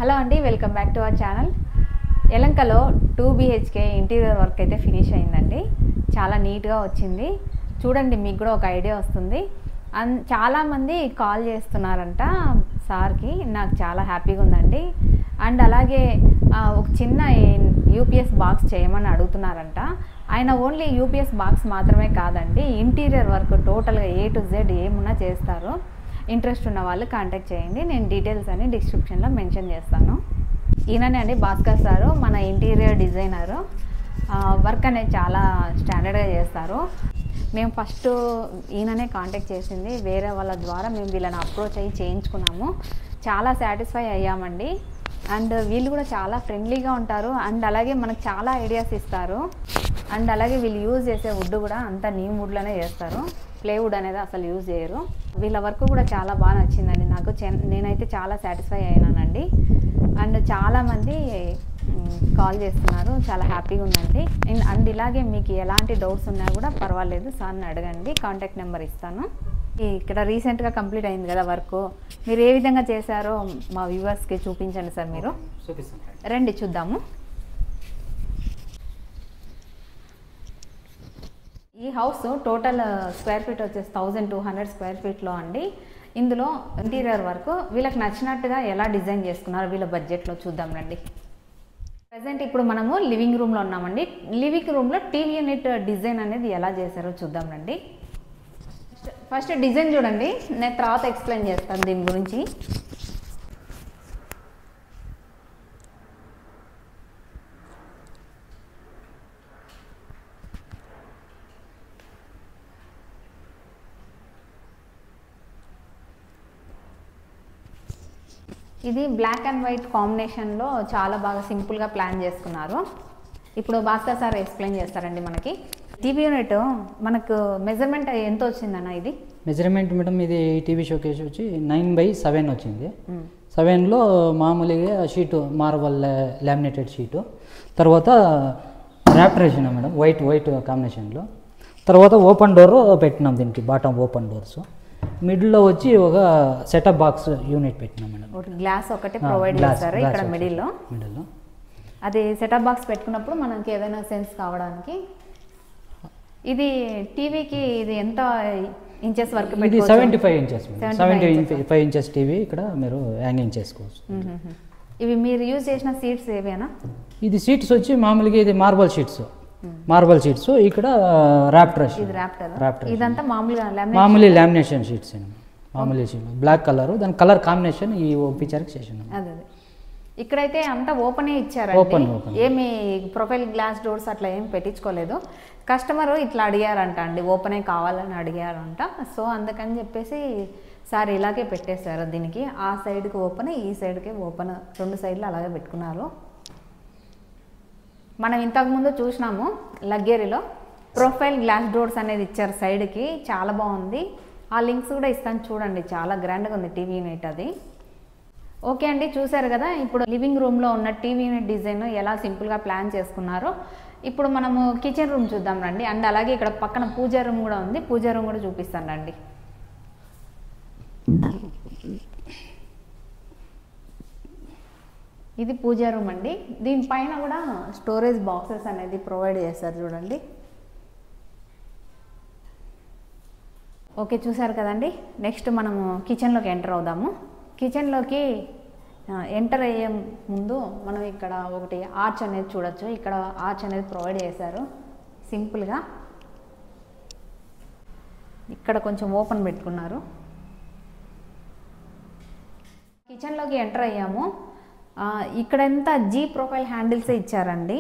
Hello అండి, welcome back to our channel. యలంకలో 2 BHK interior work అయితే ఫినిష్ అయిందండి. చాలా నీట్గా వచ్చింది. చూడండి, మీకు కూడా ఒక ఐడియా వస్తుంది. చాలామంది కాల్ చేస్తున్నారంట సార్కి. నాకు చాలా హ్యాపీగా ఉందండి. అండ్ అలాగే ఒక చిన్న యూపీఎస్ బాక్స్ చేయమని అడుగుతున్నారంట. ఆయన ఓన్లీ యూపీఎస్ బాక్స్ మాత్రమే కాదండి, ఇంటీరియర్ వర్క్ టోటల్గా A to Z ఏమున్నా చేస్తారు. ఇంట్రెస్ట్ ఉన్న వాళ్ళు కాంటాక్ట్ చేయండి. నేను డీటెయిల్స్ అని డిస్క్రిప్షన్లో మెన్షన్ చేస్తాను. ఈయననే అండి భాస్కర్ సారు, మన ఇంటీరియర్ డిజైనరు. వర్క్ అనేది చాలా స్టాండర్డ్గా చేస్తారు. మేము ఫస్ట్ ఈయననే కాంటాక్ట్ చేసింది, వేరే వాళ్ళ ద్వారా మేము వీళ్ళని అప్రోచ్ అయ్యి చేయించుకున్నాము. చాలా సాటిస్ఫై అయ్యామండి. అండ్ వీళ్ళు కూడా చాలా ఫ్రెండ్లీగా ఉంటారు. అండ్ అలాగే మనకు చాలా ఐడియాస్ ఇస్తారు. అండ్ అలాగే వీళ్ళు యూజ్ చేసే వుడ్ కూడా అంతా న్యూ వుడ్లోనే చేస్తారు. ప్లేవుడ్ అనేది అసలు యూజ్ చేయరు. వీళ్ళ వర్క్ కూడా చాలా బాగా నచ్చిందండి నాకు. నేనైతే చాలా సాటిస్ఫై అయినానండి. అండ్ చాలామంది కాల్ చేస్తున్నారు, చాలా హ్యాపీగా ఉందండి. అండ్ ఇలాగే మీకు ఎలాంటి డౌట్స్ ఉన్నా కూడా పర్వాలేదు, సార్ని అడగండి. కాంటాక్ట్ నెంబర్ ఇస్తాను. ఇక్కడ రీసెంట్గా కంప్లీట్ అయింది కదా వర్క్, మీరు ఏ విధంగా చేశారో మా వ్యూవర్స్కి చూపించండి సార్. మీరు రండి చూద్దాము. ఈ హౌస్ టోటల్ స్క్వేర్ ఫీట్ వచ్చేసి 1200 స్క్వేర్ ఫీట్లో అండి. ఇందులో ఇంటీరియర్ వర్క్ వీళ్ళకి నచ్చినట్టుగా ఎలా డిజైన్ చేసుకున్నారో వీళ్ళ బడ్జెట్లో చూద్దాం రండి. ప్రజెంట్ ఇప్పుడు మనము లివింగ్ రూమ్లో ఉన్నామండి. లివింగ్ రూమ్లో టీవీ యూనిట్ డిజైన్ అనేది ఎలా చేశారో చూద్దాం రండి. ఫస్ట్ డిజైన్ చూడండి, నేను తర్వాత ఎక్స్ప్లెయిన్ చేస్తాను దీని గురించి. ఇది బ్లాక్ అండ్ వైట్ కాంబినేషన్లో చాలా బాగా సింపుల్గా ప్లాన్ చేసుకున్నారు. ఇప్పుడు భాస్కర్ సార్ ఎక్స్ప్లెయిన్ చేస్తారండి. మనకి టీవీ యూనిట్ మనకు మెజర్మెంట్ ఎంత వచ్చిందన్న? ఇది మెజర్మెంట్ మేడం, ఇది టీవీ షోకేస్ వచ్చి 9/7 వచ్చింది. 7లో మామూలుగా షీటు మార్బల్ లామినేటెడ్ షీటు, తర్వాత ర్యాప్టర్ వేసినాం మేడం, వైట్ కాంబినేషన్లో. తర్వాత ఓపెన్ డోర్ పెట్టినాం, దీనికి బాటమ్ ఓపెన్ డోర్స్. మిడిల్లో వచ్చి ఒక సెటప్ బాక్స్ యూనిట్ పెట్టినాం మేడం. గ్లాస్ ఒకటి ప్రొవైడ్ చేస్తారు ఇక్కడ మిడిల్లో. అది సెటప్ బాక్స్ పెట్టుకున్నప్పుడు మనకి ఏదైనా సెన్స్ కావడానికి. ఇది టీవీకి ఇది ఎంత ఇంచెస్ వరకు? ఇది 75 ఇంచెస్, 75 ఇంచెస్ టీవీ ఇక్కడ మీరు హ్యాంగింగ్ చేసుకోవచ్చు. ఇవి మీరు యూజ్ చేసిన సీట్స్ ఏవేనా? ఇది సీట్స్ వచ్చి మామూలుగా ఇది మార్బల్ షీట్స్ ఇక్కడ ర్యాప్టర్. ఇదంతా మామూలు లామినేషన్ షీట్స్, మామూలు షీట్ బ్లాక్ కలర్, దాని కలర్ కాంబినేషన్ ఈ పిక్చర్కి చేసాను. అదే ఇక్కడైతే అంతా ఓపెనే ఇచ్చారు, ఏమి ప్రొఫైల్ గ్లాస్ డోర్స్ అట్లా ఏం పెట్టించుకోలేదు. కస్టమర్ ఇట్లా అడిగారంట అండి, ఓపెనే కావాలని అడిగారంట. సో అందుకని చెప్పేసి సార్ ఇలాగే పెట్టేశారు. దీనికి ఆ సైడ్కి ఓపెన్, ఈ సైడ్కి ఓపెన్, 2 సైడ్లు అలాగే పెట్టుకున్నారు. మనం ఇంతకుముందు చూసినాము లగ్గేరీలో ప్రొఫైల్ గ్లాస్ డోర్స్ అనేది ఇచ్చారు సైడ్కి, చాలా బాగుంది. ఆ లింక్స్ కూడా ఇస్తాను చూడండి, చాలా గ్రాండ్గా ఉంది టీవీ యూనిట్ అది. ఓకే అండి, చూసారు కదా ఇప్పుడు లివింగ్ రూమ్లో ఉన్న టీవీ యూనిట్ డిజైన్ ఎలా సింపుల్గా ప్లాన్ చేసుకున్నారో. ఇప్పుడు మనము కిచెన్ రూమ్ చూద్దాం రండి. అండ్ అలాగే ఇక్కడ పక్కన పూజా రూమ్ కూడా ఉంది, పూజా రూమ్ కూడా చూపిస్తాను రండి. ఇది పూజా రూమ్ అండి. దీనిపైన కూడా స్టోరేజ్ బాక్సెస్ అనేది ప్రొవైడ్ చేస్తారు చూడండి. ఓకే, చూసారు కదండి. నెక్స్ట్ మనము కిచెన్లోకి ఎంటర్ అవుదాము. కిచెన్లోకి ఎంటర్ అయ్యే ముందు మనం ఇక్కడ ఒకటి ఆర్చ్ అనేది చూడొచ్చు. ఇక్కడ ఆర్చ్ అనేది ప్రొవైడ్ చేశారు సింపుల్గా. ఇక్కడ కొంచెం ఓపెన్ పెట్టుకున్నారు. కిచెన్లోకి ఎంటర్ అయ్యాము. ఇక్కడంతా జీ ప్రొఫైల్ హ్యాండిల్సే ఇచ్చారండి.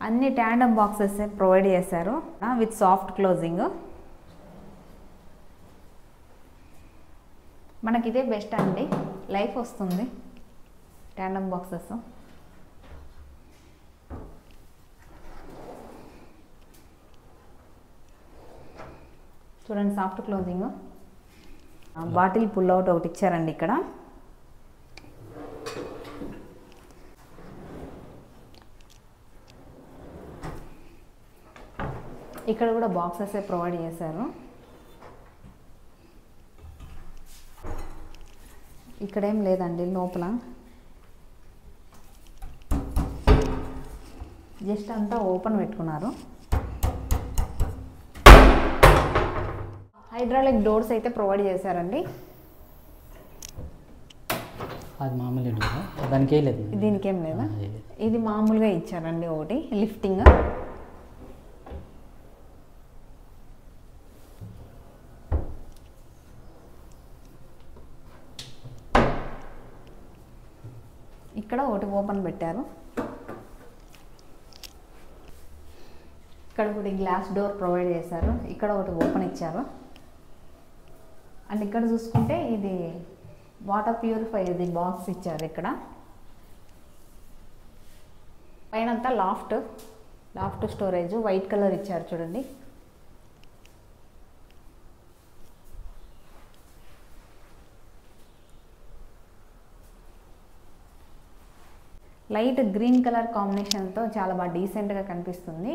అన్ని ట్యాండమ్ బాక్సెస్ ప్రొవైడ్ చేశారు విత్ సాఫ్ట్ క్లోజింగ్. మనకి ఇదే బెస్ట్ అండి, లైఫ్ వస్తుంది ట్యాండమ్ బాక్సెస్. చూడండి soft closing. Bottle pull out ఒకటి ఇచ్చారండి ఇక్కడ. ఇక్కడ కూడా బాక్సెస్ ప్రొవైడ్ చేశారు. ఇక్కడేం లేదండి లోపల. జస్ట్ అంతా ఓపెన్ పెట్టుకున్నారు. హైడ్రాలిక్ డోర్స్ అయితే ప్రొవైడ్ చేశారండి. అది మామూలు డోర్, దానికి ఏం లేదు, దీనికి ఏం లేదా? ఇది మామూలుగా ఇచ్చారండి ఒకటి లిఫ్టింగ్. ఇక్కడ ఒకటి ఓపెన్ పెట్టారు. ఇక్కడ ఒకటి గ్లాస్ డోర్ ప్రొవైడ్ చేశారు. ఇక్కడ ఒకటి ఓపెన్ ఇచ్చారు. అండ్ ఇక్కడ చూసుకుంటే ఇది వాటర్ ప్యూరిఫై ఇది బాక్స్ ఇచ్చారు. ఇక్కడ పైనంతా లాఫ్ట్ స్టోరేజ్ వైట్ కలర్ ఇచ్చారు చూడండి. లైట్ గ్రీన్ కలర్ కాంబినేషన్తో చాలా బాగా డీసెంట్గా కనిపిస్తుంది.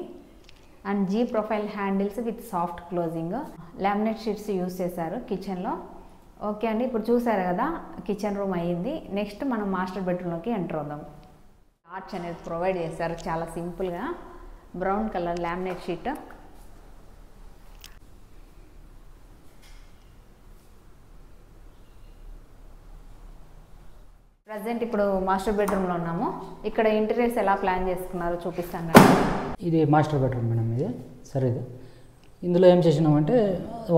And G profile handles with soft closing, laminate sheets use చేశారు కిచెన్లో. ఓకే అండి, ఇప్పుడు చూసారు కదా కిచెన్ రూమ్ అయ్యింది. నెక్స్ట్ మనం మాస్టర్ బెడ్రూమ్లోకి ఎంటర్ అవుదాం. ఆర్చ్ అనేది ప్రొవైడ్ చేశారు చాలా సింపుల్గా, brown colour laminate sheet. Present ఇప్పుడు మాస్టర్ బెడ్రూమ్లో ఉన్నాము. ఇక్కడ ఇంటీరియర్స్ ఎలా ప్లాన్ చేసుకున్నారో చూపిస్తాను కదా. ఇది మాస్టర్ బెడ్రూమ్ మేడం. ఇది సరే, ఇది ఇందులో ఏం చేసినామంటే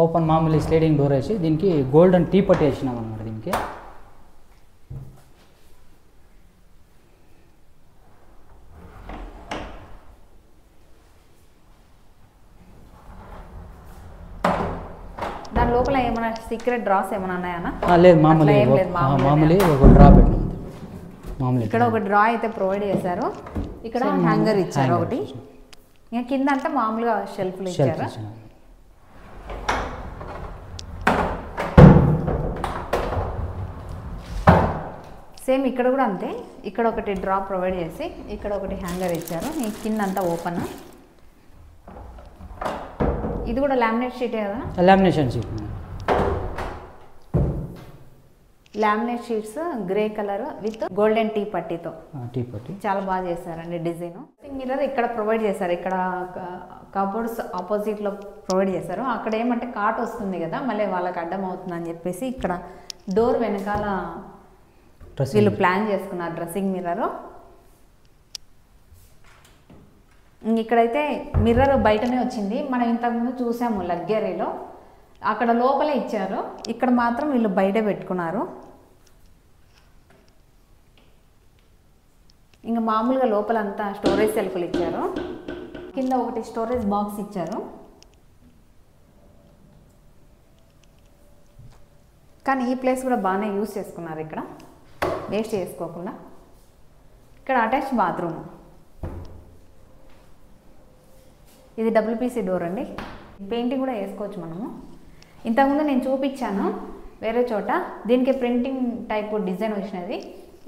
ఓపెన్ మామూలు స్లైడింగ్ డోర్ వేసి దీనికి గోల్డెన్ టీ పట్టి వేసినాం అన్నమాట. దీనికి దాని లోపల ఏమైనా సీక్రెట్ డ్రాస్ ఏమైనా ఉన్నాయన్నా? లేదు, మామూలు ఒక డ్రా పెట్టినాం. మామూలు ఇక్కడ ఒక డ్రా అయితే ప్రొవైడ్ చేశారు. ఇక్కడ హ్యాంగర్ ఇచ్చారు ఒకటి. ఇంకా కింద అంటే మామూలుగా షెల్ఫ్లు ఇచ్చారు. సేమ్ ఇక్కడ కూడా అంతే. ఇక్కడ ఒకటి డ్రా ప్రొవైడ్ చేసి ఇక్కడ ఒకటి హ్యాంగర్ ఇచ్చారు. ఈ కింద అంతా ఓపెన్. ఇది కూడా లామినేట్ షీటే కదా? Lamination sheet. Laminate sheets grey colour with golden T పట్టీతో చాలా బాగా చేశారండి డిజైన్. మిర్రర్ ఇక్కడ ప్రొవైడ్ చేశారు. ఇక్కడ కబోర్డ్స్ ఆపోజిట్లో ప్రొవైడ్ చేశారు. అక్కడ ఏమంటే కాట్ వస్తుంది కదా, మళ్ళీ వాళ్ళకి అడ్డం అవుతుందని చెప్పేసి ఇక్కడ డోర్ వెనకాల వీళ్ళు ప్లాన్ చేసుకున్నారు డ్రెస్సింగ్ మిర్రర్. ఇక్కడైతే మిర్రర్ బయటనే వచ్చింది. మనం ఇంతకుముందు చూసాము లగ్జరీలో, అక్కడ లోపలే ఇచ్చారు. ఇక్కడ మాత్రం వీళ్ళు బయట పెట్టుకున్నారు. ఇంకా మామూలుగా లోపలంతా స్టోరేజ్ సెల్ఫ్లు ఇచ్చారు. కింద ఒకటి స్టోరేజ్ బాక్స్ ఇచ్చారు. కానీ ఈ ప్లేస్ కూడా బాగానే యూస్ చేసుకున్నారు, ఇక్కడ వేస్ట్ చేసుకోకుండా. ఇక్కడ అటాచ్ బాత్రూమ్. ఇది WPC డోర్ అండి. పెయింటింగ్ కూడా వేసుకోవచ్చు మనము. ఇంతకుముందు నేను చూపించాను వేరే చోట, దీనికి ప్రింటింగ్ టైప్ డిజైన్ వచ్చినది.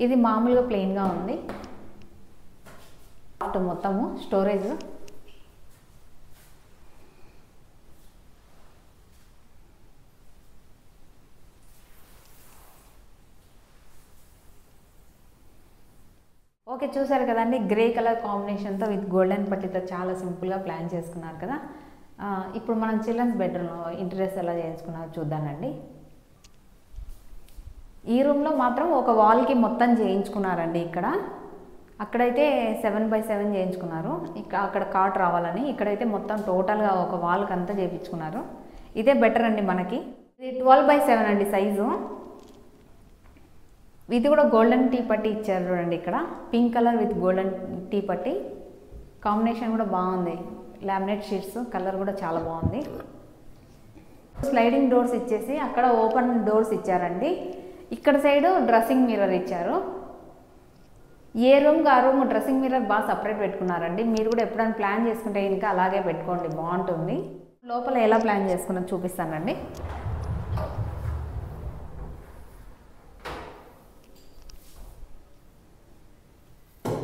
ఇది మామూలుగా ప్లెయిన్గా ఉంది. మొత్తము స్టోరేజ్. ఓకే, చూసారు కదండి గ్రే కలర్ కాంబినేషన్తో విత్ గోల్డెన్ పట్టీతో చాలా సింపుల్గా ప్లాన్ చేసుకున్నారు కదా. ఇప్పుడు మనం చిల్డ్రన్స్ బెడ్రూమ్లో ఇంటీరియర్స్ ఎలా చేయించుకున్నారో చూద్దానండి. ఈ రూమ్లో మాత్రం ఒక వాల్కి మొత్తం చేయించుకున్నారండి. అక్కడైతే 7x7 చేయించుకున్నారు. అక్కడ కాట్ రావాలని. ఇక్కడైతే మొత్తం టోటల్గా ఒక వాల్కి అంతా చేయించుకున్నారు. ఇదే బెటర్ అండి మనకి. ఇది 12x7 అండి సైజు. ఇది కూడా గోల్డెన్ టీ పట్టి ఇచ్చారు చూడండి. ఇక్కడ pink colour with golden T పట్టి కాంబినేషన్ కూడా బాగుంది. లామినేట్ షీట్స్ కలర్ కూడా చాలా బాగుంది. స్లైడింగ్ డోర్స్ ఇచ్చేసి అక్కడ ఓపెన్ డోర్స్ ఇచ్చారండి. ఇక్కడ సైడ్ డ్రెస్సింగ్ మిర్రర్ ఇచ్చారు. ఏ రూమ్కి ఆ రూమ్ డ్రెస్సింగ్ మిర్రర్ బాగా సపరేట్ పెట్టుకున్నారండి. మీరు కూడా ఎప్పుడైనా ప్లాన్ చేసుకుంటే ఇంకా అలాగే పెట్టుకోండి, బాగుంటుంది. లోపల ఎలా ప్లాన్ చేసుకున్నా చూపిస్తానండి.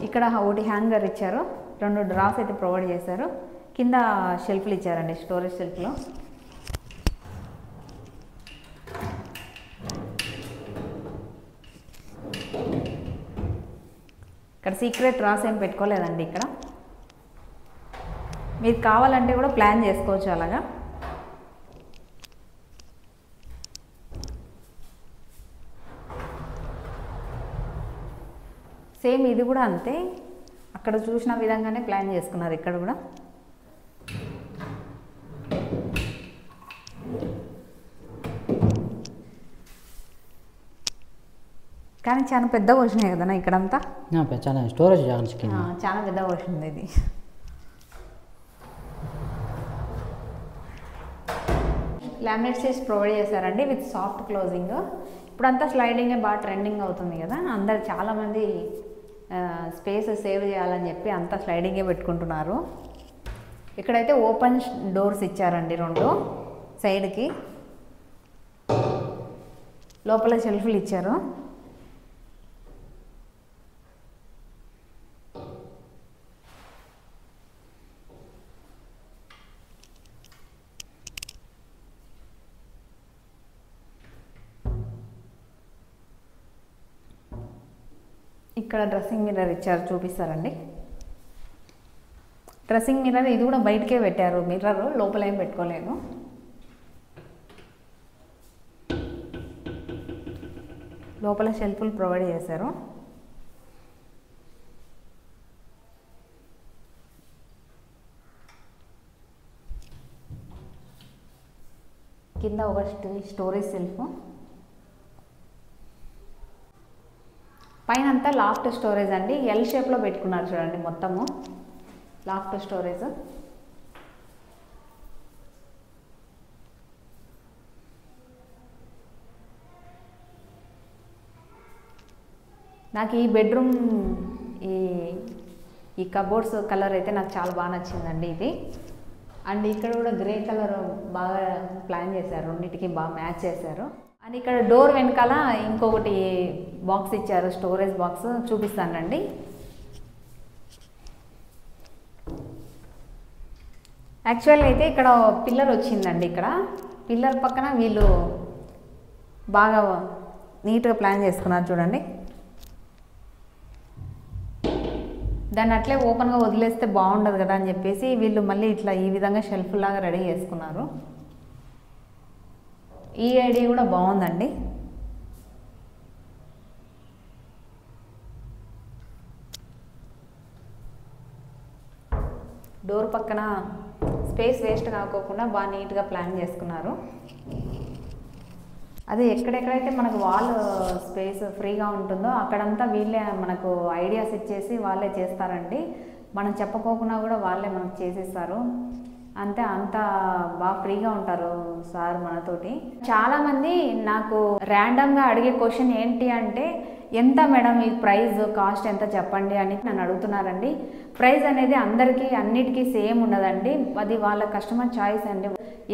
ఇక్కడ ఒకటి హ్యాంగర్ ఇచ్చారు. 2 డ్రాస్ అయితే ప్రొవైడ్ చేశారు. కింద షెల్ఫ్లు ఇచ్చారండి, స్టోరేజ్ షెల్ఫ్లో. ఇక్కడ సీక్రెట్ డ్రాస్ ఏం పెట్టుకోలేదండి. ఇక్కడ మీకు కావాలంటే కూడా ప్లాన్ చేసుకోవచ్చు అలాగా. సేమ్ ఇది కూడా అంతే, అక్కడ చూసిన విధంగానే ప్లాన్ చేసుకున్నారు ఇక్కడ కూడా. కానీ చాలా పెద్ద పోర్షనే కదా ఇక్కడంతా, చాలా స్టోరేజ్ చాలా పెద్ద పోర్షన్ ఉంది ఇది. లామినేట్ చేసి ప్రొవైడ్ చేశారండి విత్ సాఫ్ట్ క్లోజింగ్. ఇప్పుడంతా స్లైడింగే బాగా ట్రెండింగ్ అవుతుంది కదా, అందరు చాలామంది స్పేస్ సేవ్ చేయాలని చెప్పి అంతా స్లైడింగే పెట్టుకుంటున్నారు. ఇక్కడైతే ఓపెన్ డోర్స్ ఇచ్చారండి 2 సైడ్కి, లోపల షెల్ఫ్లు ఇచ్చారు. ఇక్కడ డ్రెస్సింగ్ మిర్రర్ ఇచ్చారు, చూపిస్తారండి. డ్రెస్సింగ్ మిర్రర్ ఇది కూడా బయటకే పెట్టారు, మిర్రర్ లోపల ఏం పెట్టుకోలేదు. లోపల షెల్ఫ్లు ప్రొవైడ్ చేశారు. కింద ఒక స్టోరేజ్ సెల్ఫ్, పైన అంతా లాఫ్ట్ స్టోరేజ్ అండి. ఎల్ షేప్లో పెట్టుకున్నారు చూడండి, మొత్తము లాఫ్ట్ స్టోరేజ్. నాకు ఈ బెడ్రూమ్ ఈ కబోర్డ్స్ కలర్ అయితే నాకు చాలా బాగా నచ్చిందండి ఇది. అండ్ ఇక్కడ కూడా గ్రే కలర్ బాగా ప్లాన్ చేశారు, రెండింటికి బాగా మ్యాచ్ చేశారు. అండ్ ఇక్కడ డోర్ వెనకాల ఇంకొకటి బాక్స్ ఇచ్చారు, స్టోరేజ్ బాక్స్, చూపిస్తానండి. యాక్చువల్ అయితే ఇక్కడ పిల్లర్ వచ్చిందండి, ఇక్కడ పిల్లర్ పక్కన వీళ్ళు బాగా నీట్గా ప్లాన్ చేసుకున్నారు చూడండి. దాన్ని అట్లే ఓపెన్గా వదిలేస్తే బాగుండదు కదా అని చెప్పేసి వీళ్ళు మళ్ళీ ఇట్లా ఈ విధంగా షెల్ఫ్ లాగా రెడీ చేసుకున్నారు. ఈ ఐడియా కూడా బాగుందండి. డోర్ పక్కన స్పేస్ వేస్ట్ కాకోకుండా బాగా నీట్గా ప్లాన్ చేసుకున్నారు. అదే ఎక్కడెక్కడైతే మనకు వాల్ స్పేస్ ఫ్రీగా ఉంటుందో అక్కడంతా వీళ్ళే మనకు ఐడియాస్ ఇచ్చేసి వాళ్ళే చేస్తారండి. మనం చెప్పకోకుండా కూడా వాళ్ళే మనకు చేసేస్తారు. అంతే, అంత బాగా ఫ్రీగా ఉంటారు సార్ మనతోటి. చాలామంది నాకు ర్యాండమ్గా అడిగే క్వశ్చన్ ఏంటి అంటే, ఎంత మేడం ఈ ప్రైస్ కాస్ట్ ఎంత చెప్పండి అని నన్ను అడుగుతున్నారండి. ప్రైస్ అనేది అందరికీ అన్నిటికీ సేమ్ ఉండదండి, అది వాళ్ళ కస్టమర్ చాయిస్ అండి.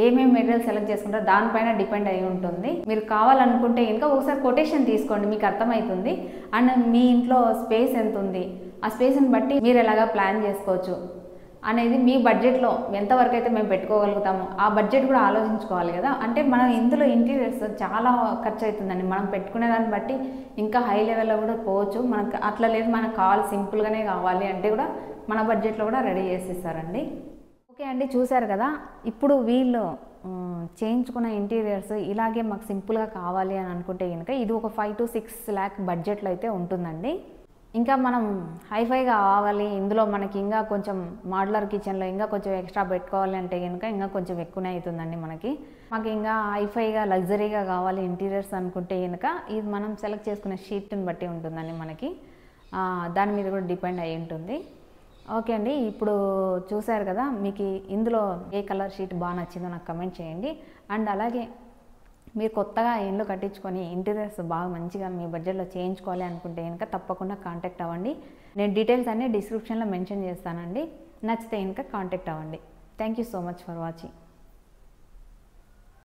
ఏమేమి మెటీరియల్ సెలెక్ట్ చేసుకుంటారో దానిపైన డిపెండ్ అయి ఉంటుంది. మీరు కావాలనుకుంటే ఇంకా ఒకసారి కొటేషన్ తీసుకోండి, మీకు అర్థమవుతుంది. అండ్ మీ ఇంట్లో స్పేస్ ఎంత ఉంది, ఆ స్పేస్ని బట్టి మీరు ఎలాగా ప్లాన్ చేసుకోవచ్చు అనేది మీ బడ్జెట్లో ఎంతవరకు అయితే మేము పెట్టుకోగలుగుతాము ఆ బడ్జెట్ కూడా ఆలోచించుకోవాలి కదా. అంటే మనం ఇందులో ఇంటీరియర్స్ చాలా ఖర్చు అవుతుందండి, మనం పెట్టుకునే దాన్ని బట్టి ఇంకా హై లెవెల్లో కూడా పోవచ్చు. మనకు అట్లా లేదు, మనకు కావాలి సింపుల్గానే కావాలి అంటే కూడా మన బడ్జెట్లో కూడా రెడీ చేసిస్తారండి. ఓకే అండి, చూశారు కదా. ఇప్పుడు వీళ్ళు చేయించుకున్న ఇంటీరియర్స్ ఇలాగే మాకు సింపుల్గా కావాలి అని అనుకుంటే కనుక ఇది ఒక 5 to 6 lakh బడ్జెట్లో అయితే ఉంటుందండి. ఇంకా మనం హైఫైగా కావాలి, ఇందులో మనకి ఇంకా కొంచెం మాడ్యులర్ కిచెన్లో ఇంకా కొంచెం ఎక్స్ట్రా పెట్టుకోవాలి అంటే కనుక ఇంకా కొంచెం ఎక్కువనే అవుతుందండి. మాకు ఇంకా హైఫైగా లగ్జరీగా కావాలి ఇంటీరియర్స్ అనుకుంటే కనుక ఇది మనం సెలెక్ట్ చేసుకునే షీట్ని బట్టి ఉంటుందండి. మనకి దాని మీద కూడా డిపెండ్ అయి ఉంటుంది. ఓకే అండి, ఇప్పుడు చూశారు కదా. మీకు ఇందులో ఏ కలర్ షీట్ బాగా నచ్చిందో నాకు కమెంట్ చేయండి. అండ్ అలాగే మీరు కొత్తగా ఇల్లు కట్టించుకొని ఇంటీరియర్స్ బాగా మంచిగా మీ బడ్జెట్లో చేయించుకోవాలి అనుకుంటే కనుక తప్పకుండా కాంటాక్ట్ అవ్వండి. నేను డీటెయిల్స్ అన్నీ డిస్క్రిప్షన్లో మెన్షన్ చేస్తానండి. నచ్చితే కనుక కాంటాక్ట్ అవ్వండి. Thank you so much for watching.